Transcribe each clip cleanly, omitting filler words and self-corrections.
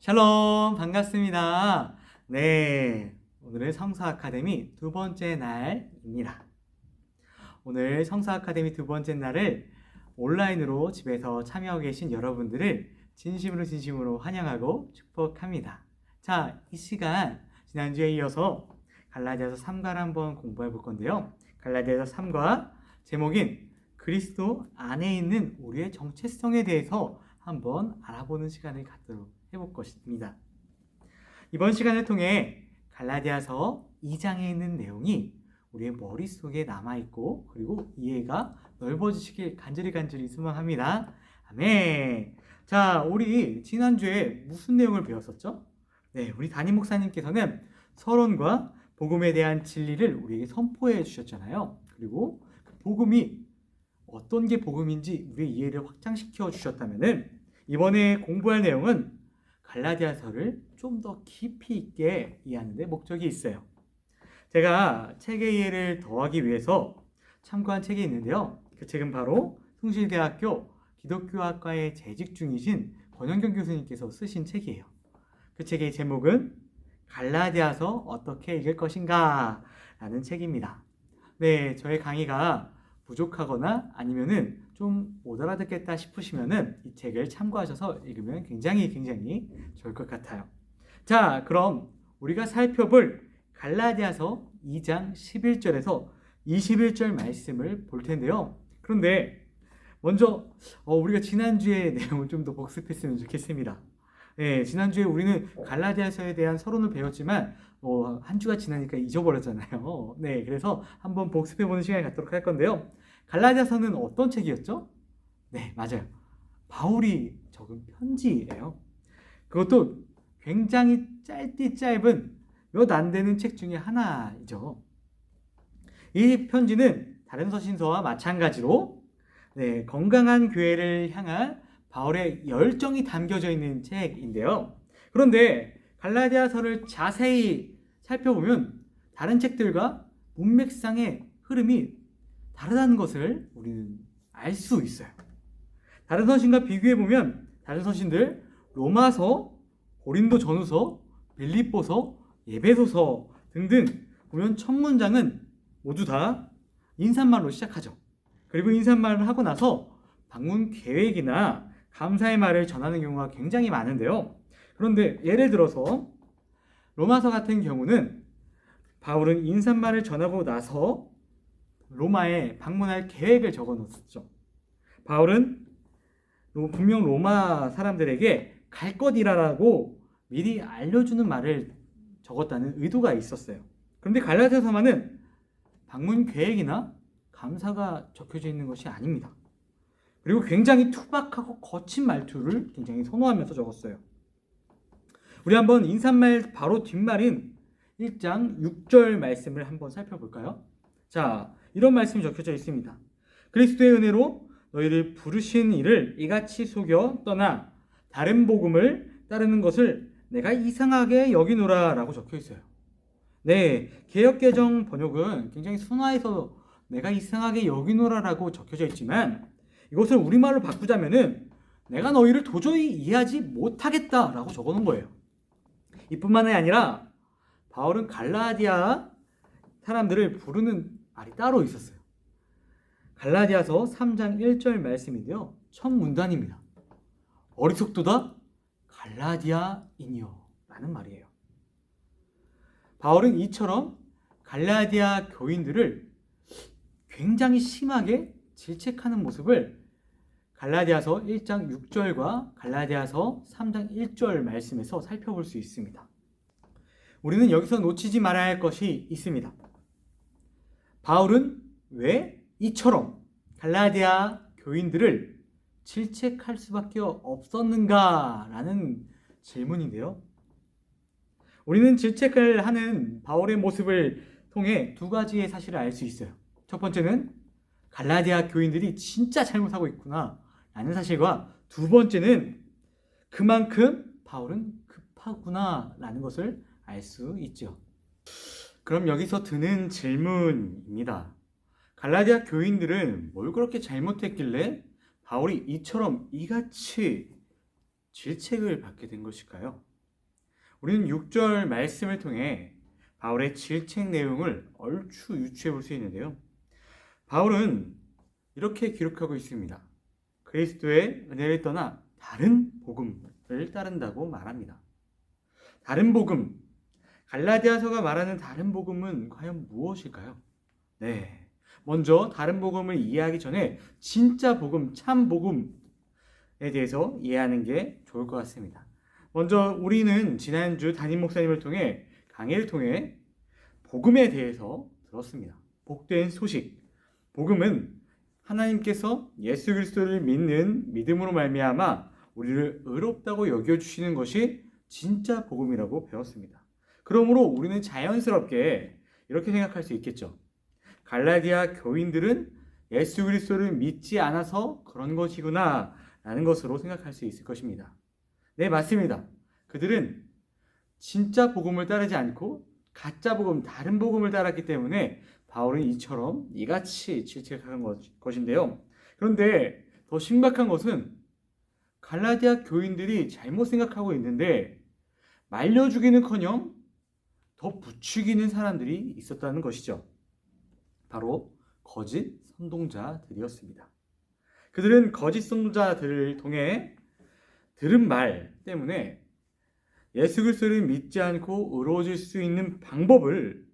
샬롬, 반갑습니다. 네, 오늘은 성서 아카데미 두 번째 날입니다. 오늘 성서 아카데미 두 번째 날을 온라인으로 집에서 참여하고 계신 여러분들을 진심으로 환영하고 축복합니다. 자, 이 시간 지난주에 이어서 갈라디아서 3과를 한번 공부해 볼 건데요. 갈라디아서 3과 제목인 그리스도 안에 있는 우리의 정체성에 대해서 한번 알아보는 시간을 갖도록 해볼 것입니다. 이번 시간을 통해 갈라디아서 2장에 있는 내용이 우리의 머릿속에 남아있고 그리고 이해가 넓어지시길 간절히 소망합니다. 아멘. 자, 우리 지난주에 무슨 내용을 배웠었죠? 네, 우리 담임 목사님께서는 서론과 복음에 대한 진리를 우리에게 선포해 주셨잖아요. 그리고 그 복음이 어떤 게 복음인지 우리의 이해를 확장시켜 주셨다면은 이번에 공부할 내용은 갈라디아서를 좀 더 깊이 있게 이해하는 데 목적이 있어요. 제가 책의 이해를 더하기 위해서 참고한 책이 있는데요. 그 책은 바로 숭실대학교 기독교학과에 재직 중이신 권영경 교수님께서 쓰신 책이에요. 그 책의 제목은 갈라디아서 어떻게 읽을 것인가 라는 책입니다. 네, 저의 강의가 부족하거나 아니면은 좀 못 알아듣겠다 싶으시면은 이 책을 참고하셔서 읽으면 굉장히 좋을 것 같아요. 자, 그럼 우리가 살펴볼 갈라디아서 2장 11절에서 21절 말씀을 볼 텐데요. 그런데 먼저 우리가 지난주의 내용을 좀 더 복습했으면 좋겠습니다. 네, 지난주에 우리는 갈라디아서에 대한 서론을 배웠지만 한 주가 지나니까 잊어버렸잖아요. 네, 그래서 한번 복습해보는 시간을 갖도록 할 건데요. 갈라디아서는 어떤 책이었죠? 네, 맞아요. 바울이 적은 편지예요. 그것도 굉장히 짧은 몇 안 되는 책 중에 하나이죠. 이 편지는 다른 서신서와 마찬가지로 건강한 교회를 향한 바울의 열정이 담겨져 있는 책인데요. 그런데 갈라디아서를 자세히 살펴보면 다른 책들과 문맥상의 흐름이 다르다는 것을 우리는 알 수 있어요. 다른 서신과 비교해보면 다른 서신들 로마서, 고린도전후서, 빌립보서, 에베소서 등등 보면 첫 문장은 모두 다 인사말로 시작하죠. 그리고 인사말을 하고 나서 방문 계획이나 감사의 말을 전하는 경우가 굉장히 많은데요. 그런데 예를 들어서 로마서 같은 경우는 바울은 인사말을 전하고 나서 로마에 방문할 계획을 적어 놓았죠. 바울은 분명 로마 사람들에게 갈 것이라고 미리 알려주는 말을 적었다는 의도가 있었어요. 그런데 갈라디아서만은 방문 계획이나 감사가 적혀져 있는 것이 아닙니다. 그리고 굉장히 투박하고 거친 말투를 굉장히 선호하면서 적었어요. 우리 한번 인사말 바로 뒷말인 1장 6절 말씀을 한번 살펴볼까요? 자, 이런 말씀이 적혀져 있습니다. 그리스도의 은혜로 너희를 부르신 이를 이같이 속여 떠나 다른 복음을 따르는 것을 내가 이상하게 여기노라 라고 적혀 있어요. 네, 개역개정 번역은 굉장히 순화해서 내가 이상하게 여기노라 라고 적혀져 있지만 이것을 우리말로 바꾸자면은 내가 너희를 도저히 이해하지 못하겠다 라고 적어놓은 거예요. 이뿐만이 아니라 바울은 갈라디아 사람들을 부르는 말이 따로 있었어요. 갈라디아서 3장 1절 말씀인데요. 첫 문단입니다. 어리석도다 갈라디아인이여 라는 말이에요. 바울은 이처럼 갈라디아 교인들을 굉장히 심하게 질책하는 모습을 갈라디아서 1장 6절과 갈라디아서 3장 1절 말씀에서 살펴볼 수 있습니다. 우리는 여기서 놓치지 말아야 할 것이 있습니다. 바울은 왜 이처럼 갈라디아 교인들을 질책할 수밖에 없었는가라는 질문인데요. 우리는 질책을 하는 바울의 모습을 통해 두 가지의 사실을 알 수 있어요. 첫 번째는 갈라디아 교인들이 진짜 잘못하고 있구나 라는 사실과 두 번째는 그만큼 바울은 급하구나 라는 것을 알 수 있죠. 그럼 여기서 드는 질문입니다. 갈라디아 교인들은 뭘 그렇게 잘못했길래 바울이 이처럼 이같이 질책을 받게 된 것일까요? 우리는 6절 말씀을 통해 바울의 질책 내용을 얼추 유추해 볼 수 있는데요. 바울은 이렇게 기록하고 있습니다. 그리스도의 은혜를 떠나 다른 복음을 따른다고 말합니다. 다른 복음, 갈라디아서가 말하는 다른 복음은 과연 무엇일까요? 네, 먼저 다른 복음을 이해하기 전에 진짜 복음, 참 복음에 대해서 이해하는 게 좋을 것 같습니다. 먼저 우리는 지난주 담임 목사님을 통해 강의를 통해 복음에 대해서 들었습니다. 복된 소식. 복음은 하나님께서 예수 그리스도를 믿는 믿음으로 말미암아 우리를 의롭다고 여겨주시는 것이 진짜 복음이라고 배웠습니다. 그러므로 우리는 자연스럽게 이렇게 생각할 수 있겠죠. 갈라디아 교인들은 예수 그리스도를 믿지 않아서 그런 것이구나 라는 것으로 생각할 수 있을 것입니다. 네, 맞습니다. 그들은 진짜 복음을 따르지 않고 가짜 복음, 다른 복음을 따랐기 때문에 바울은 이처럼 이같이 질책한 것인데요. 그런데 더 심각한 것은 갈라디아 교인들이 잘못 생각하고 있는데 말려 죽이는커녕 더 부추기는 사람들이 있었다는 것이죠. 바로 거짓 선동자들이었습니다. 그들은 거짓 선동자들을 통해 들은 말 때문에 예수 그리스도를 믿지 않고 의로워질 수 있는 방법을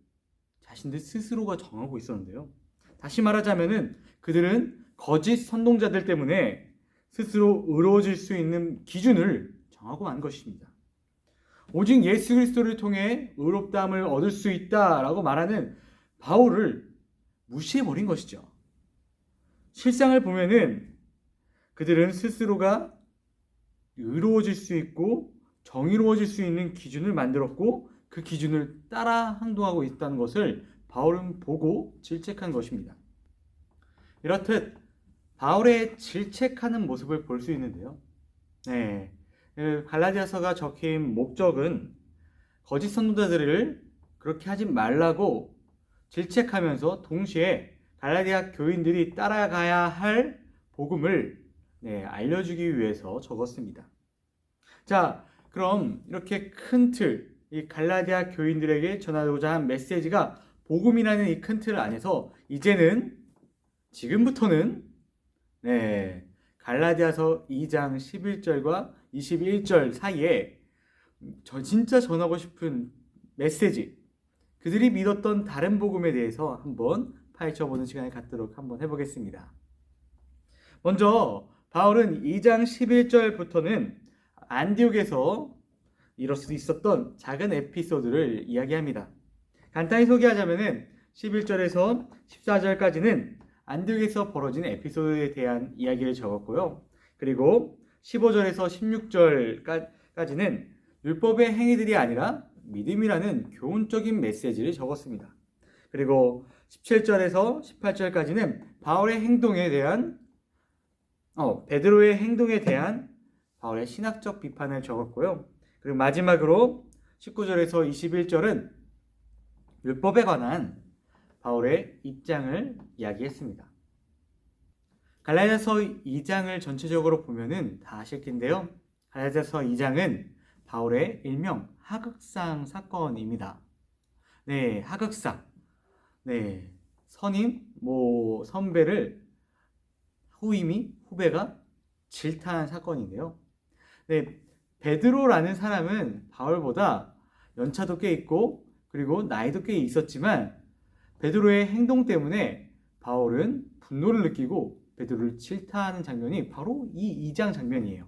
자신들 스스로가 정하고 있었는데요. 다시 말하자면은 그들은 거짓 선동자들 때문에 스스로 의로워질 수 있는 기준을 정하고 만 것입니다. 오직 예수 그리스도를 통해 의롭다함을 얻을 수 있다라고 말하는 바울을 무시해버린 것이죠. 실상을 보면은 그들은 스스로가 의로워질 수 있고 정의로워질 수 있는 기준을 만들었고 그 기준을 따라 행동하고 있다는 것을 바울은 보고 질책한 것입니다. 이렇듯 바울의 질책하는 모습을 볼 수 있는데요. 네, 갈라디아서가 적힌 목적은 거짓 선동자들을 그렇게 하지 말라고 질책하면서 동시에 갈라디아 교인들이 따라가야 할 복음을 알려주기 위해서 적었습니다. 자, 그럼 이렇게 큰 틀, 이 갈라디아 교인들에게 전하고자 한 메시지가 복음이라는 이 큰 틀 안에서 이제는 지금부터는 갈라디아서 2장 11절과 21절 사이에 진짜 전하고 싶은 메시지, 그들이 믿었던 다른 복음에 대해서 한번 파헤쳐보는 시간을 갖도록 한번 해보겠습니다. 먼저 바울은 2장 11절부터는 안디옥에서 있었던 작은 에피소드를 이야기합니다. 간단히 소개하자면 11절에서 14절까지는 안디옥에서 벌어진 에피소드에 대한 이야기를 적었고요. 그리고 15절에서 16절까지는 율법의 행위들이 아니라 믿음이라는 교훈적인 메시지를 적었습니다. 그리고 17절에서 18절까지는 바울의 행동에 대한 베드로의 행동에 대한 바울의 신학적 비판을 적었고요. 그리고 마지막으로 19절에서 21절은 율법에 관한 바울의 입장을 이야기했습니다. 갈라디아서 2장을 전체적으로 보면은 다 아실 텐데요. 갈라디아서 2장은 바울의 일명 하극상 사건입니다. 네, 하극상. 네, 선임, 선배를 후배가 질타한 사건인데요. 네, 베드로라는 사람은 바울보다 연차도 꽤 있고 그리고 나이도 꽤 있었지만 베드로의 행동 때문에 바울은 분노를 느끼고 베드로를 질타하는 장면이 바로 이 2장 장면이에요.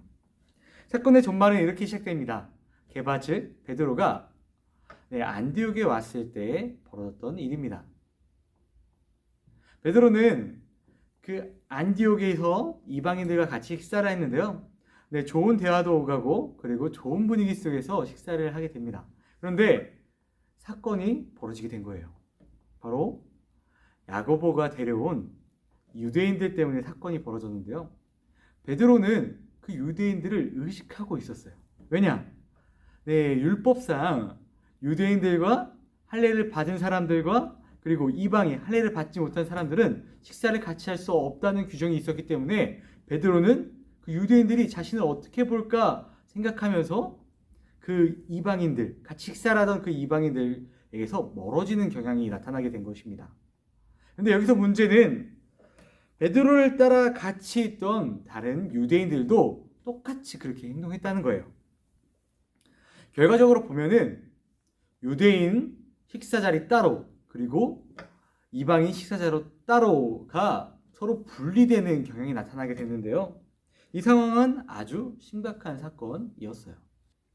사건의 전말은 이렇게 시작됩니다. 게바 즉 베드로가 안디옥에 왔을 때 벌어졌던 일입니다. 베드로는 그 안디옥에서 이방인들과 같이 식사를 했는데요. 좋은 대화도 오가고 그리고 좋은 분위기 속에서 식사를 하게 됩니다. 그런데 사건이 벌어지게 된 거예요. 바로 야고보가 데려온 유대인들 때문에 사건이 벌어졌는데요. 베드로는 그 유대인들을 의식하고 있었어요. 왜냐? 율법상 유대인들과 할례를 받은 사람들과 그리고 이방인 할례를 받지 못한 사람들은 식사를 같이 할 수 없다는 규정이 있었기 때문에 베드로는 그 유대인들이 자신을 어떻게 볼까 생각하면서 그 이방인들, 같이 식사를 하던 그 이방인들에게서 멀어지는 경향이 나타나게 된 것입니다. 근데 여기서 문제는 베드로를 따라 같이 있던 다른 유대인들도 똑같이 그렇게 행동했다는 거예요. 결과적으로 보면은 유대인 식사 자리 따로, 그리고 이방인 식사 자리 따로가 서로 분리되는 경향이 나타나게 됐는데요. 이 상황은 아주 심각한 사건이었어요.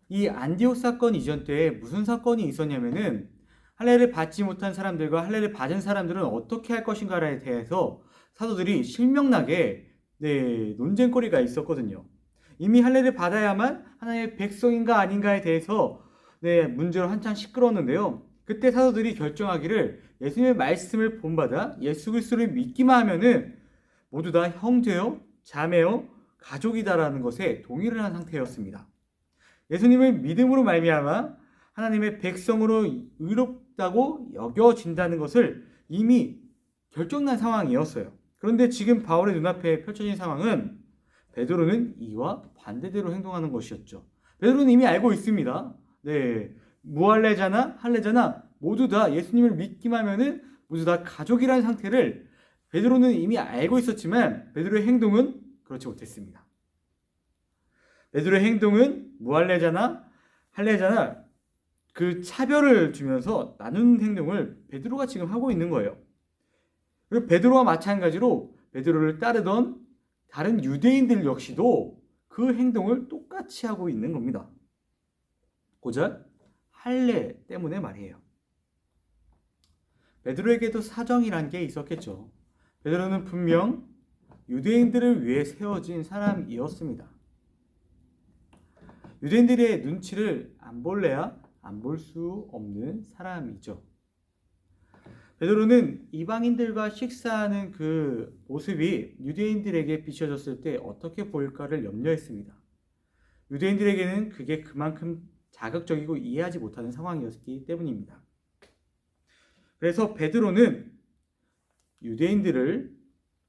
이 안디옥 사건 이전 때에 무슨 사건이 있었냐면은 할례를 받지 못한 사람들과 할례를 받은 사람들은 어떻게 할 것인가에 대해서 사도들이 실명나게 논쟁거리가 있었거든요. 이미 할례를 받아야만 하나님의 백성인가 아닌가에 대해서 문제로 한참 시끄러웠는데요. 그때 사도들이 결정하기를 예수님의 말씀을 본받아 예수 그리스도를 믿기만 하면은 모두 다 형제요, 자매요, 가족이다라는 것에 동의를 한 상태였습니다. 예수님을 믿음으로 말미암아 하나님의 백성으로 의롭다고 여겨진다는 것을 이미 결정난 상황이었어요. 그런데 지금 바울의 눈앞에 펼쳐진 상황은 베드로는 이와 반대대로 행동하는 것이었죠. 베드로는 이미 알고 있습니다. 무할례자나 할례자나 모두 다 예수님을 믿기만 하면은 모두 다 가족이라는 상태를 베드로는 이미 알고 있었지만 베드로의 행동은 그렇지 못했습니다. 베드로의 행동은 무할례자나 할례자나 그 차별을 주면서 나누는 행동을 베드로가 지금 하고 있는 거예요. 그리고 베드로와 마찬가지로 베드로를 따르던 다른 유대인들 역시도 그 행동을 똑같이 하고 있는 겁니다. 고작 할례 때문에 말이에요. 베드로에게도 사정이란 게 있었겠죠. 베드로는 분명 유대인들을 위해 세워진 사람이었습니다. 유대인들의 눈치를 안 볼래야 안 볼 수 없는 사람이죠. 베드로는 이방인들과 식사하는 그 모습이 유대인들에게 비춰졌을 때 어떻게 보일까를 염려했습니다. 유대인들에게는 그게 그만큼 자극적이고 이해하지 못하는 상황이었기 때문입니다. 그래서 베드로는 유대인들을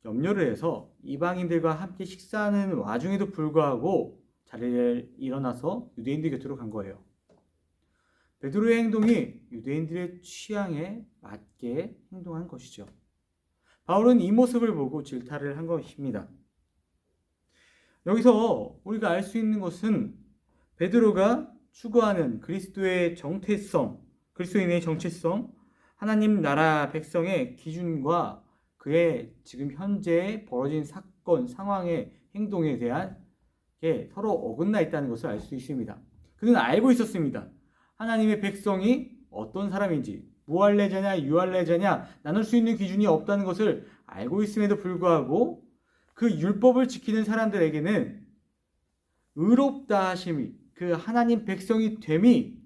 염려를 해서 이방인들과 함께 식사하는 와중에도 불구하고 자리를 일어나서 유대인들 곁으로 간 거예요. 베드로의 행동이 유대인들의 취향에 맞게 행동한 것이죠. 바울은 이 모습을 보고 질타를 한 것입니다. 여기서 우리가 알 수 있는 것은 베드로가 추구하는 그리스도의 정체성, 그리스도인의 정체성, 하나님 나라 백성의 기준과 그의 지금 현재 벌어진 사건, 상황의 행동에 대한 게 서로 어긋나 있다는 것을 알 수 있습니다. 그는 알고 있었습니다. 하나님의 백성이 어떤 사람인지, 무할례자냐 유할례자냐 나눌 수 있는 기준이 없다는 것을 알고 있음에도 불구하고 그 율법을 지키는 사람들에게는 의롭다 하심이, 그 하나님 백성이 됨이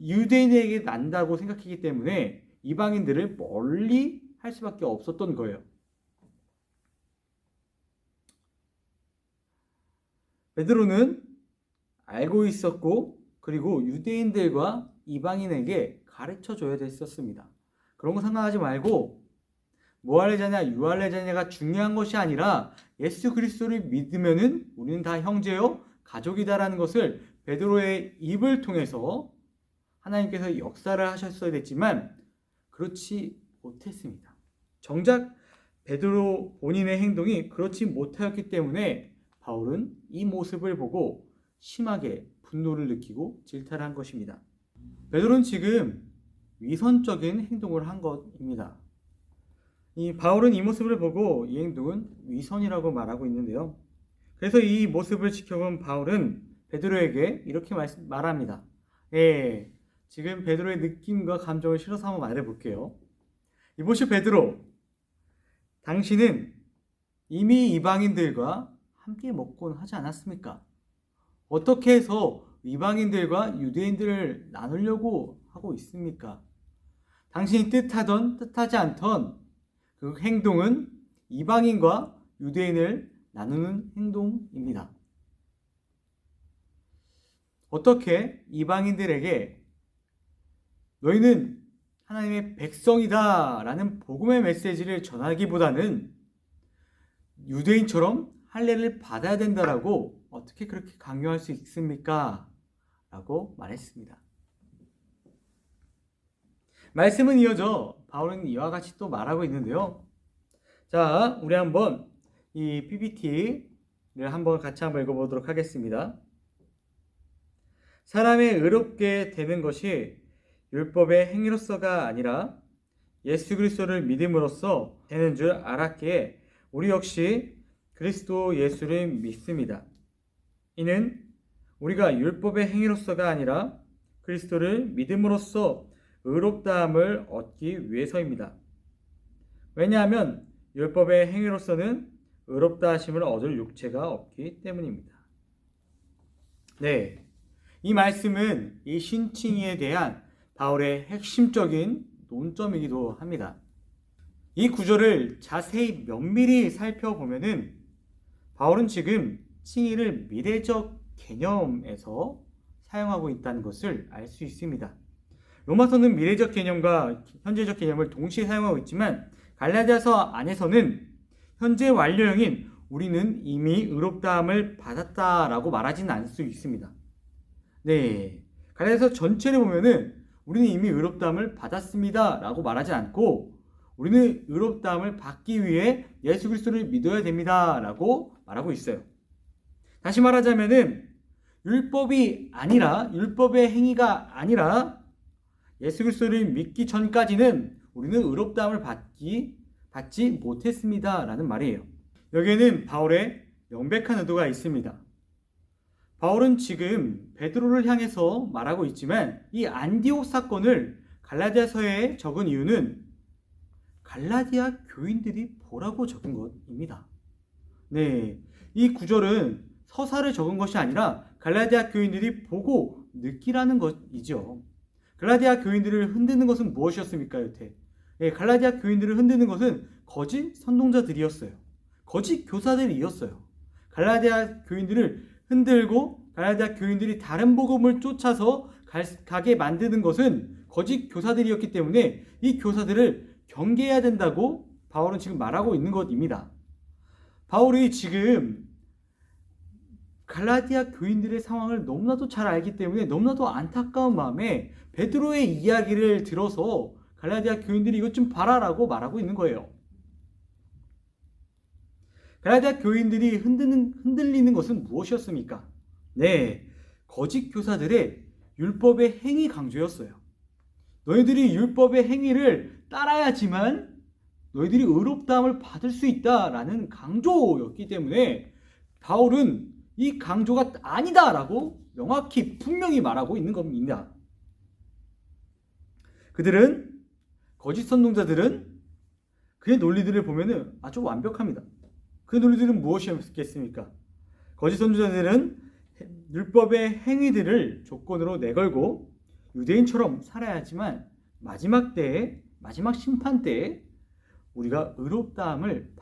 유대인에게 난다고 생각했기 때문에 이방인들을 멀리 할 수밖에 없었던 거예요. 베드로는 알고 있었고 그리고 유대인들과 이방인에게 가르쳐줘야 됐었습니다. 그런 거 상관하지 말고 무할례자냐 유할례자냐가 중요한 것이 아니라 예수 그리스도를 믿으면은 우리는 다 형제요 가족이다라는 것을 베드로의 입을 통해서 하나님께서 역사를 하셨어야 됐지만 그렇지 못했습니다. 정작 베드로 본인의 행동이 그렇지 못하였기 때문에 바울은 이 모습을 보고 심하게 분노를 느끼고 질타를 한 것입니다. 베드로는 지금 위선적인 행동을 한 것입니다. 이 바울은 이 모습을 보고 이 행동은 위선이라고 말하고 있는데요. 그래서 이 모습을 지켜본 바울은 베드로에게 이렇게 말합니다. 지금 베드로의 느낌과 감정을 실어서 한번 말해볼게요. 이보시오 베드로, 당신은 이미 이방인들과 함께 먹곤 하지 않았습니까? 어떻게 해서 이방인들과 유대인들을 나누려고 하고 있습니까? 당신이 뜻하던 뜻하지 않던 그 행동은 이방인과 유대인을 나누는 행동입니다. 어떻게 이방인들에게 너희는 하나님의 백성이다 라는 복음의 메시지를 전하기보다는 유대인처럼 할례를 받아야 된다라고 어떻게 그렇게 강요할 수 있습니까? 라고 말했습니다. 말씀은 이어져 바울은 이와 같이 또 말하고 있는데요. 자, 우리 한번 이 PPT를 같이 한번 읽어보도록 하겠습니다. 사람의 의롭게 되는 것이 율법의 행위로서가 아니라 예수 그리스도를 믿음으로써 되는 줄 알았기에 우리 역시 그리스도 예수를 믿습니다. 이는 우리가 율법의 행위로서가 아니라 그리스도를 믿음으로써 의롭다함을 얻기 위해서입니다. 왜냐하면 율법의 행위로서는 의롭다 하심을 얻을 육체가 없기 때문입니다. 네, 이 말씀은 이 신칭의에 대한 바울의 핵심적인 논점이기도 합니다. 이 구절을 자세히 면밀히 살펴보면은 바울은 지금 칭의를 미래적 개념에서 사용하고 있다는 것을 알 수 있습니다. 로마서는 미래적 개념과 현재적 개념을 동시에 사용하고 있지만 갈라디아서 안에서는 현재 완료형인 우리는 이미 의롭다함을 받았다라고 말하지는 않을 수 있습니다. 네, 갈라디아서 전체를 보면은 우리는 이미 의롭다함을 받았습니다 라고 말하지 않고 우리는 의롭다함을 받기 위해 예수 그리스도를 믿어야 됩니다 라고 말하고 있어요. 다시 말하자면은 율법이 아니라 율법의 행위가 아니라 예수 그리스도를 믿기 전까지는 우리는 의롭다함을 받지 못했습니다 라는 말이에요. 여기에는 바울의 명백한 의도가 있습니다. 바울은 지금 베드로를 향해서 말하고 있지만 이 안디옥 사건을 갈라디아서에 적은 이유는 갈라디아 교인들이 보라고 적은 것입니다. 네, 이 구절은 서사를 적은 것이 아니라 갈라디아 교인들이 보고 느끼라는 것이죠. 갈라디아 교인들을 흔드는 것은 무엇이었습니까, 여태? 네, 갈라디아 교인들을 흔드는 것은 거짓 선동자들이었어요. 거짓 교사들이었어요. 갈라디아 교인들을 흔들고 갈라디아 교인들이 다른 복음을 쫓아서 가게 만드는 것은 거짓 교사들이었기 때문에 이 교사들을 경계해야 된다고 바울은 지금 말하고 있는 것입니다. 바울이 지금 갈라디아 교인들의 상황을 너무나도 잘 알기 때문에 너무나도 안타까운 마음에 베드로의 이야기를 들어서 갈라디아 교인들이 이것 좀 봐라라고 말하고 있는 거예요. 갈라디아 교인들이 흔들리는 것은 무엇이었습니까? 네, 거짓 교사들의 율법의 행위 강조였어요. 너희들이 율법의 행위를 따라야지만 너희들이 의롭다함을 받을 수 있다라는 강조였기 때문에 바울은 이 강조가 아니다라고 명확히 분명히 말하고 있는 겁니다. 거짓 선동자들은 그의 논리들을 보면은 아주 완벽합니다. 그 논리들은 무엇이었겠습니까? 거짓 선동자들은 율법의 행위들을 조건으로 내걸고 유대인처럼 살아야지만 마지막 심판 때에 우리가 의롭다함을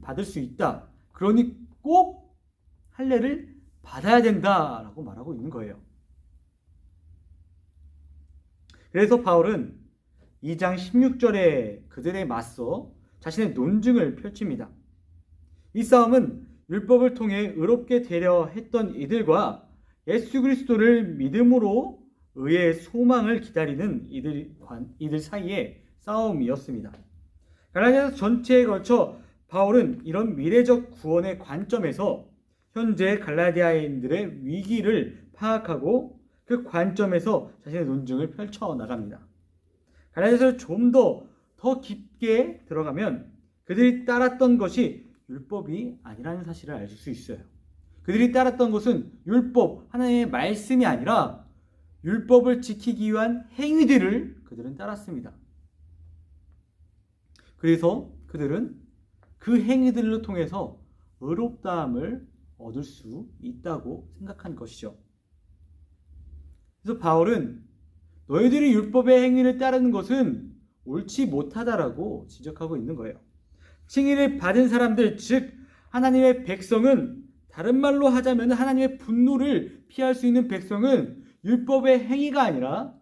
받을 수 있다. 그러니 꼭 할례를 받아야 된다라고 말하고 있는 거예요. 그래서 바울은 2장 16절에 그들에 맞서 자신의 논증을 펼칩니다. 이 싸움은 율법을 통해 의롭게 되려 했던 이들과 예수 그리스도를 믿음으로 의의 소망을 기다리는 이들 사이의 싸움이었습니다. 갈라디아서 전체에 걸쳐 바울은 이런 미래적 구원의 관점에서 현재 갈라디아인들의 위기를 파악하고 그 관점에서 자신의 논증을 펼쳐나갑니다. 갈라디아서를 좀 더 깊게 들어가면 그들이 따랐던 것이 율법이 아니라는 사실을 알 수 있어요. 그들이 따랐던 것은 율법, 하나님의 말씀이 아니라 율법을 지키기 위한 행위들을 그들은 따랐습니다. 그래서 그들은 그 행위들을 통해서 의롭다함을 얻을 수 있다고 생각한 것이죠. 그래서 바울은 너희들이 율법의 행위를 따르는 것은 옳지 못하다라고 지적하고 있는 거예요. 칭의를 받은 사람들, 즉 하나님의 백성은, 다른 말로 하자면 하나님의 분노를 피할 수 있는 백성은 율법의 행위가 아니라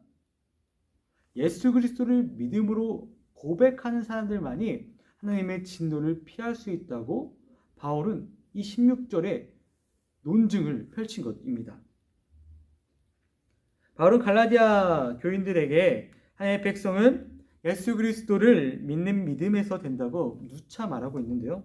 예수 그리스도를 믿음으로 고백하는 사람들만이 하나님의 진노를 피할 수 있다고 바울은 이 16절에 논증을 펼친 것입니다. 바울은 갈라디아 교인들에게 하나님의 백성은 예수 그리스도를 믿는 믿음에서 된다고 누차 말하고 있는데요.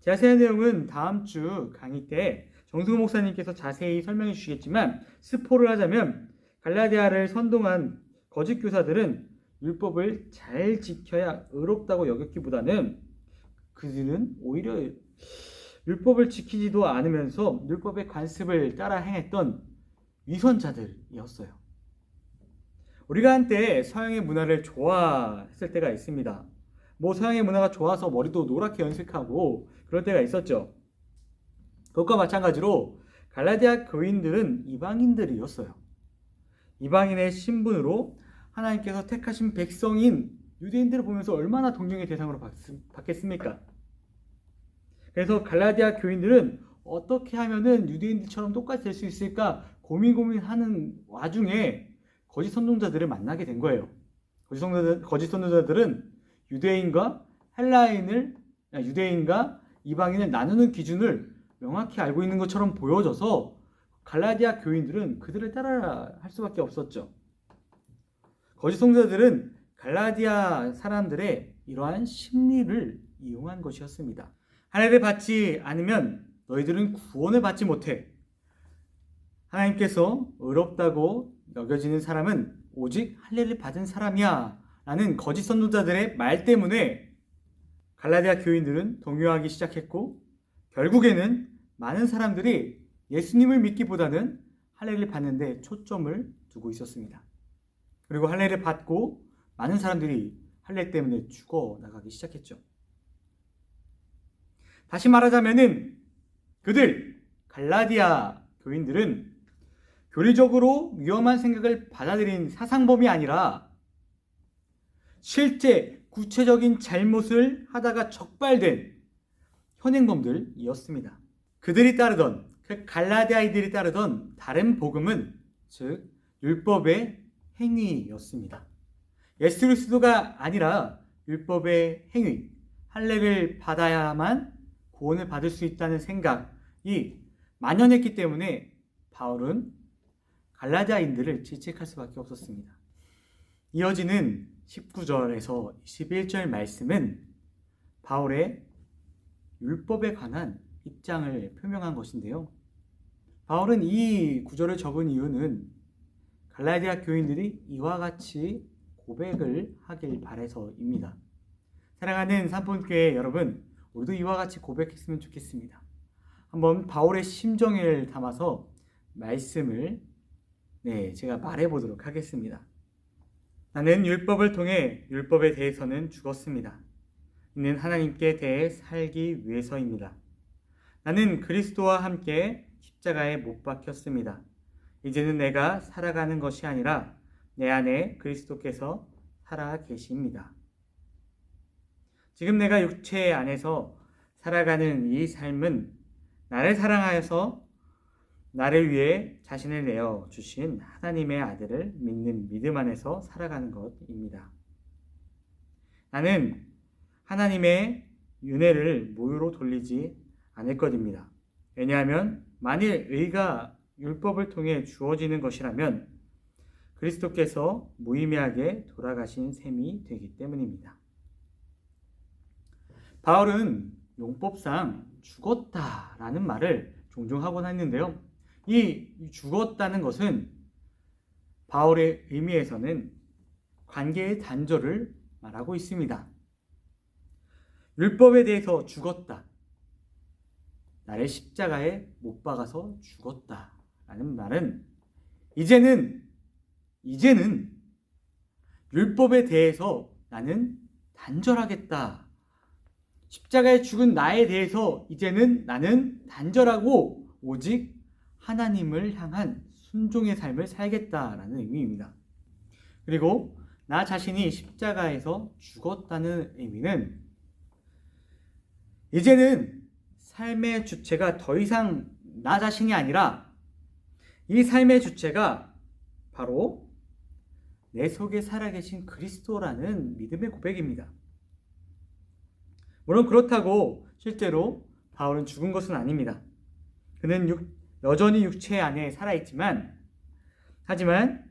자세한 내용은 다음 주 강의 때 정승우 목사님께서 자세히 설명해 주시겠지만, 스포를 하자면 갈라디아를 선동한 거짓 교사들은 율법을 잘 지켜야 의롭다고 여겼기보다는 그들은 오히려 율법을 지키지도 않으면서 율법의 관습을 따라 행했던 위선자들이었어요. 우리가 한때 서양의 문화를 좋아했을 때가 있습니다. 서양의 문화가 좋아서 머리도 노랗게 연색하고 그럴 때가 있었죠. 그것과 마찬가지로 갈라디아 교인들은 이방인들이었어요. 이방인의 신분으로 하나님께서 택하신 백성인 유대인들을 보면서 얼마나 동정의 대상으로 받겠습니까? 그래서 갈라디아 교인들은 어떻게 하면은 유대인들처럼 똑같이 될 수 있을까 고민하는 와중에 거짓 선동자들을 만나게 된 거예요. 거짓 선동자들은 유대인과 이방인을 나누는 기준을 명확히 알고 있는 것처럼 보여져서 갈라디아 교인들은 그들을 따라 할 수밖에 없었죠. 거짓 선동자들은 갈라디아 사람들의 이러한 심리를 이용한 것이었습니다. 하나님을 받지 않으면 너희들은 구원을 받지 못해. 하나님께서 의롭다고 여겨지는 사람은 오직 할례를 받은 사람이야 라는 거짓 선동자들의 말 때문에 갈라디아 교인들은 동요하기 시작했고, 결국에는 많은 사람들이 예수님을 믿기보다는 할례를 받는 데 초점을 두고 있었습니다. 그리고 할례를 받고 많은 사람들이 할례 때문에 죽어나가기 시작했죠. 다시 말하자면은 갈라디아 교인들은 교리적으로 위험한 생각을 받아들인 사상범이 아니라 실제 구체적인 잘못을 하다가 적발된 현행범들이었습니다. 갈라디아인들이 따르던 다른 복음은 즉 율법의 행위였습니다. 예수 그리스도가 아니라 율법의 행위, 할례를 받아야만 구원을 받을 수 있다는 생각이 만연했기 때문에 바울은 갈라디아인들을 질책할 수밖에 없었습니다. 이어지는 19절에서 21절 말씀은 바울의 율법에 관한 입장을 표명한 것인데요. 바울은 이 구절을 적은 이유는 갈라디아 교인들이 이와 같이 고백을 하길 바라서입니다. 사랑하는 산폰교회 여러분, 우리도 이와 같이 고백했으면 좋겠습니다. 한번 바울의 심정을 담아서 말씀을 제가 말해보도록 하겠습니다. 나는 율법을 통해 율법에 대해서는 죽었습니다. 이는 하나님께 대해 살기 위해서입니다. 나는 그리스도와 함께 십자가에 못 박혔습니다. 이제는 내가 살아가는 것이 아니라 내 안에 그리스도께서 살아 계십니다. 지금 내가 육체 안에서 살아가는 이 삶은 나를 사랑하여서 나를 위해 자신을 내어 주신 하나님의 아들을 믿는 믿음 안에서 살아가는 것입니다. 나는 하나님의 윤회를 무효로 돌리지 않을 것입니다. 왜냐하면 만일 의가 율법을 통해 주어지는 것이라면 그리스도께서 무의미하게 돌아가신 셈이 되기 때문입니다. 바울은 용법상 죽었다라는 말을 종종 하곤 했는데요. 이 죽었다는 것은 바울의 의미에서는 관계의 단절을 말하고 있습니다. 율법에 대해서 죽었다. 나를 십자가에 못 박아서 죽었다라는 말은 이제는 율법에 대해서 나는 단절하겠다. 십자가에 죽은 나에 대해서 이제는 나는 단절하고 오직 하나님을 향한 순종의 삶을 살겠다라는 의미입니다. 그리고 나 자신이 십자가에서 죽었다는 의미는 이제는 삶의 주체가 더 이상 나 자신이 아니라 이 삶의 주체가 바로 내 속에 살아계신 그리스도라는 믿음의 고백입니다. 물론 그렇다고 실제로 바울은 죽은 것은 아닙니다. 그는 여전히 육체 안에 살아있지만 하지만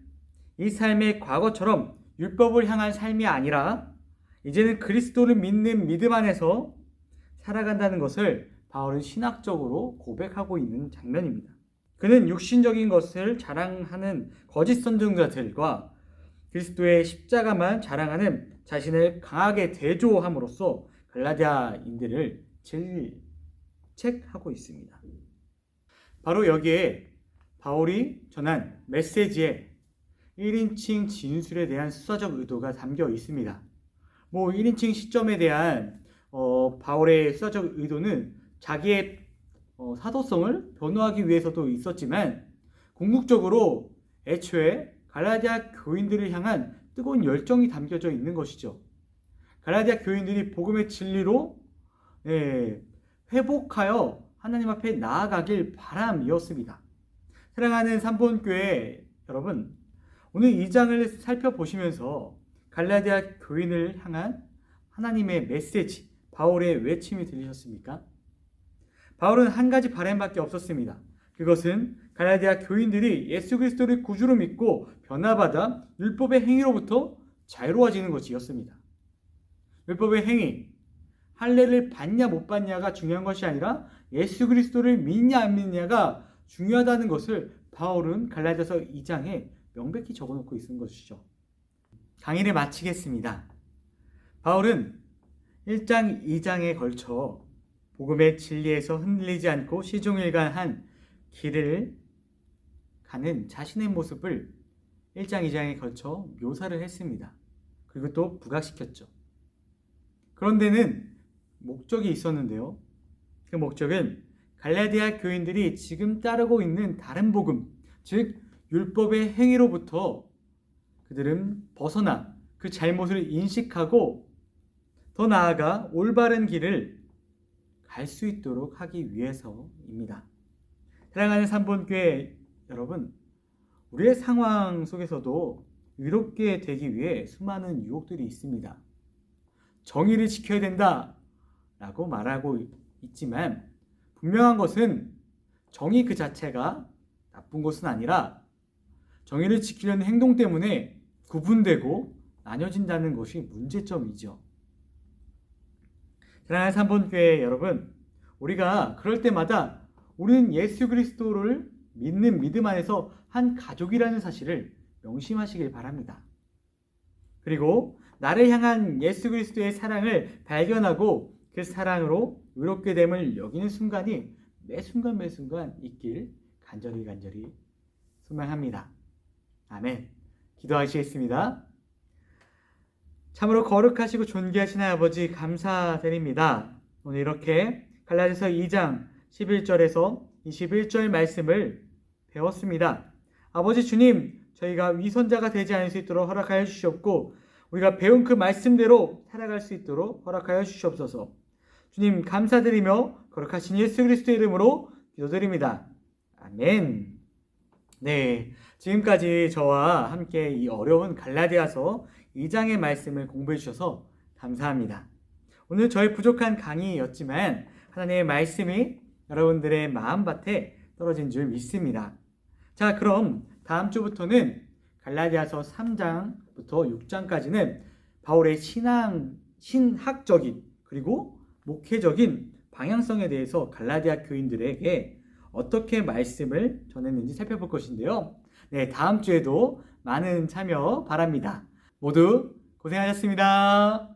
이 삶의 과거처럼 율법을 향한 삶이 아니라 이제는 그리스도를 믿는 믿음 안에서 살아간다는 것을 바울은 신학적으로 고백하고 있는 장면입니다. 그는 육신적인 것을 자랑하는 거짓 선정자들과 그리스도의 십자가만 자랑하는 자신을 강하게 대조함으로써 갈라디아인들을 질책하고 있습니다. 바로 여기에 바울이 전한 메시지에 1인칭 진술에 대한 수사적 의도가 담겨 있습니다. 1인칭 시점에 대한 바울의 수사적 의도는 자기의 사도성을 변호하기 위해서도 있었지만 궁극적으로 애초에 갈라디아 교인들을 향한 뜨거운 열정이 담겨져 있는 것이죠. 갈라디아 교인들이 복음의 진리로 회복하여 하나님 앞에 나아가길 바람이었습니다. 사랑하는 삼본교회 여러분, 오늘 이 장을 살펴보시면서 갈라디아 교인을 향한 하나님의 메시지, 바울의 외침이 들리셨습니까? 바울은 한 가지 바람밖에 없었습니다. 그것은 갈라디아 교인들이 예수 그리스도를 구주로 믿고 변화받아 율법의 행위로부터 자유로워지는 것이었습니다. 율법의 행위, 할례를 받냐 못 받냐가 중요한 것이 아니라 예수 그리스도를 믿냐 안 믿냐가 중요하다는 것을 바울은 갈라디아서 2장에 명백히 적어놓고 있는 것이죠. 강의를 마치겠습니다. 바울은 1장, 2장에 걸쳐 복음의 진리에서 흔들리지 않고 시종일관한 길을 가는 자신의 모습을 1장, 2장에 걸쳐 묘사를 했습니다. 그리고 또 부각시켰죠. 그런데는 목적이 있었는데요. 그 목적은 갈라디아 교인들이 지금 따르고 있는 다른 복음, 즉 율법의 행위로부터 그들은 벗어나 그 잘못을 인식하고 더 나아가 올바른 길을 갈 수 있도록 하기 위해서입니다. 사랑하는 삼본교회 여러분, 우리의 상황 속에서도 의롭게 되기 위해 수많은 유혹들이 있습니다. 정의를 지켜야 된다 라고 말하고 있지만 분명한 것은 정의 그 자체가 나쁜 것은 아니라 정의를 지키려는 행동 때문에 구분되고 나뉘어진다는 것이 문제점이죠. 사랑하는 삼본교회 여러분, 우리가 그럴 때마다 우리는 예수 그리스도를 믿는 믿음 안에서 한 가족이라는 사실을 명심하시길 바랍니다. 그리고 나를 향한 예수 그리스도의 사랑을 발견하고 그 사랑으로 의롭게 됨을 여기는 순간이 매 순간 있길 간절히 소망합니다. 아멘. 기도하시겠습니다. 참으로 거룩하시고 존귀하신 아버지 감사드립니다. 오늘 이렇게 갈라디아서 2장 11절에서 21절 말씀을 배웠습니다. 아버지 주님, 저희가 위선자가 되지 않을 수 있도록 허락하여 주시옵고 우리가 배운 그 말씀대로 살아갈 수 있도록 허락하여 주시옵소서. 주님 감사드리며 거룩하신 예수 그리스도의 이름으로 기도드립니다. 아멘. 네, 지금까지 저와 함께 이 어려운 갈라디아서 2장의 말씀을 공부해 주셔서 감사합니다. 오늘 저의 부족한 강의였지만 하나님의 말씀이 여러분들의 마음밭에 떨어진 줄 믿습니다. 자, 그럼 다음 주부터는 갈라디아서 3장부터 6장까지는 바울의 신학적인 그리고 목회적인 방향성에 대해서 갈라디아 교인들에게 어떻게 말씀을 전했는지 살펴볼 것인데요. 네, 다음 주에도 많은 참여 바랍니다. 모두 고생하셨습니다.